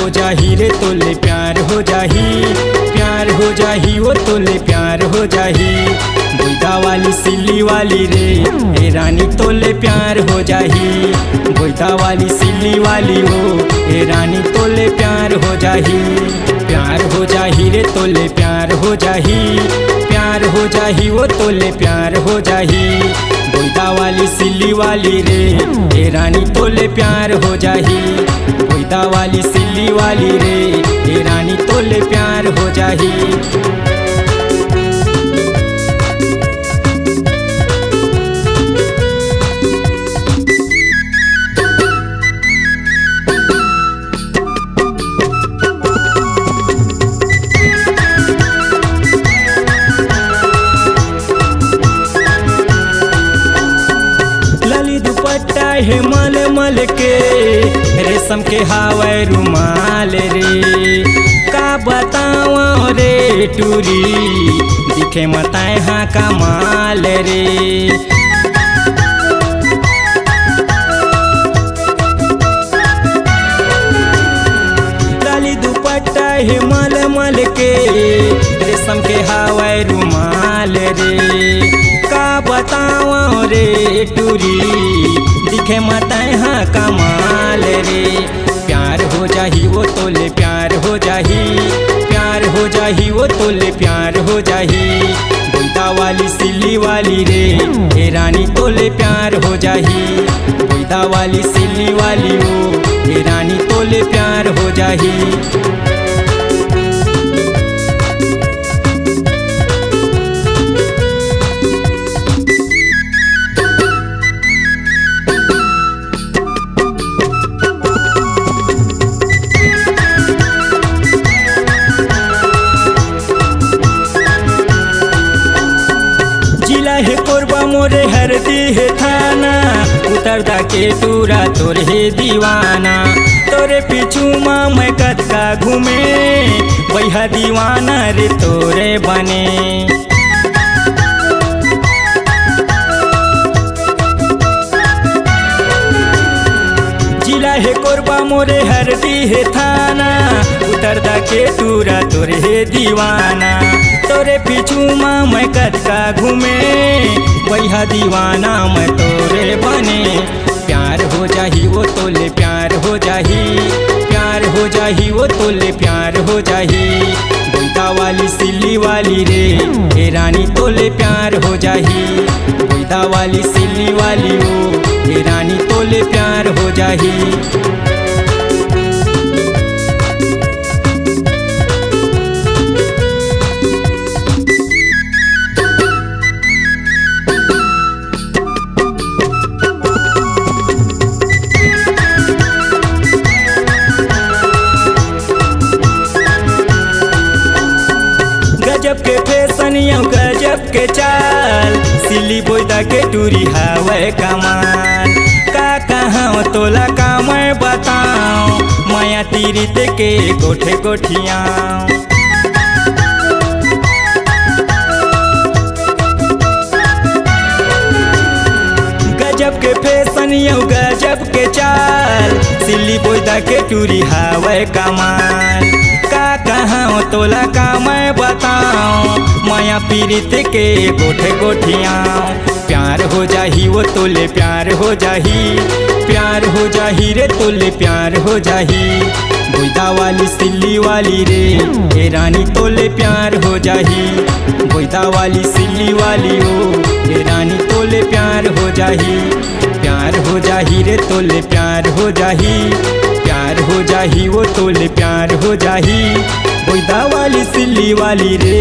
हो जाही रे तोले प्यार हो जाही, प्यार हो जाही वो तोले प्यार हो जाही। बुइदा वाली सिल्ली वाली रे ए रानी तोले प्यार हो जाही, बुइदा वाली सिल्ली वाली हो ए रानी तोले प्यार हो जाही। प्यार हो जाही रे तोले प्यार हो जाही, प्यार हो जाही वो तोले प्यार हो जाही। बुइदा वाली सिल्ली वाली रे ए रानी तोले प्यार हो जाही, बुइदा वाली सिल्ली वाली रे ए रानी तोले प्यार हो जाही। है मल मल के रेशम के हावै रुमाल रे, का बताओ रे टूरी दिखे मताए हाँ कमाल रे। लाली दुपट्टा है मल मल के रेशम के हावै रुमाल रे, का बताओ रे टूरी दिखे मताए हाँ कमाल रे। प्यार हो जाही वो तोले प्यार हो जाही, प्यार हो जाही वो तोले प्यार हो जाही। बुइदा वाली सिल्ली वाली रे ए रानी तोले प्यार हो जाही, बुइदा वाली सिल्ली वाली हो ए रानी तोले प्यार हो जाही। मोरे हरदी है थाना उतर दा के टूरा तोर हे दीवाना, तोरे पीछू माँ मैं कतका घूमे वही दीवाना रे तोरे बने। जिला है कोरबा मोरे हरदी है थाना उतर दा के टूरा तोर हे दीवाना, तोरे पीछू माँ मैं कतका घूमे वही दीवाना मैं तोरे बने। प्यार हो जाही वो तोले प्यार हो जाही, प्यार हो जाही वो तोले प्यार हो जाही। बुइदा वाली सिल्ली वाली रे ए रानी तोले प्यार हो जाही, बुइदा वाली सिल्ली वाली हो ए रानी तोले प्यार हो जाही। गजब के फैशनियों गजब के चाल, सिल्ली बुइदा के टूरी हावै कमाल। का कहाँ तोला का मैं बताऊं माया तीरित के गोठे गोठिया। गजब के फैशनियों गजब के चाल, सिल्ली बुइदा के टूरी हावै कमाल। का कहाँ तोला का मैं बताऊं माया पीरित के गोठे गोठिया। प्यार हो जाही वो तोले प्यार हो जाही, प्यार हो जाही रे तोले प्यार हो जाही। बुइदा वाली सिल्ली वाली रे ए रानी तोले प्यार हो जाही, बुइदा वाली सिल्ली वाली हो ए रानी तोले प्यार हो जाही। प्यार हो जाही रे तोले प्यार हो जाही, प्यार हो जाही वो तोले प्यार हो जाही। बुइदा वाली सिल्ली वाली रे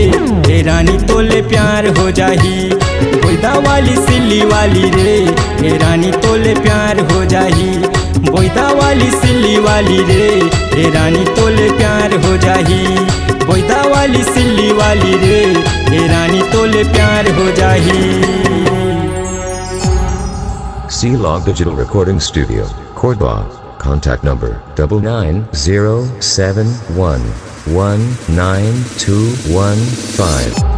ए रानी तोले प्यार हो जाही, बुइदा वाली सिल्ली वाली रे ए रानी तोले प्यार हो जाही। बुइदा वाली सिल्ली वाली रे ए रानी तोले प्यार हो जाही, बुइदा वाली सिल्ली वाली रे ए रानी तोले प्यार हो जाही। C-Log Digital Recording Studio, Cordoba. Contact number 99071192115.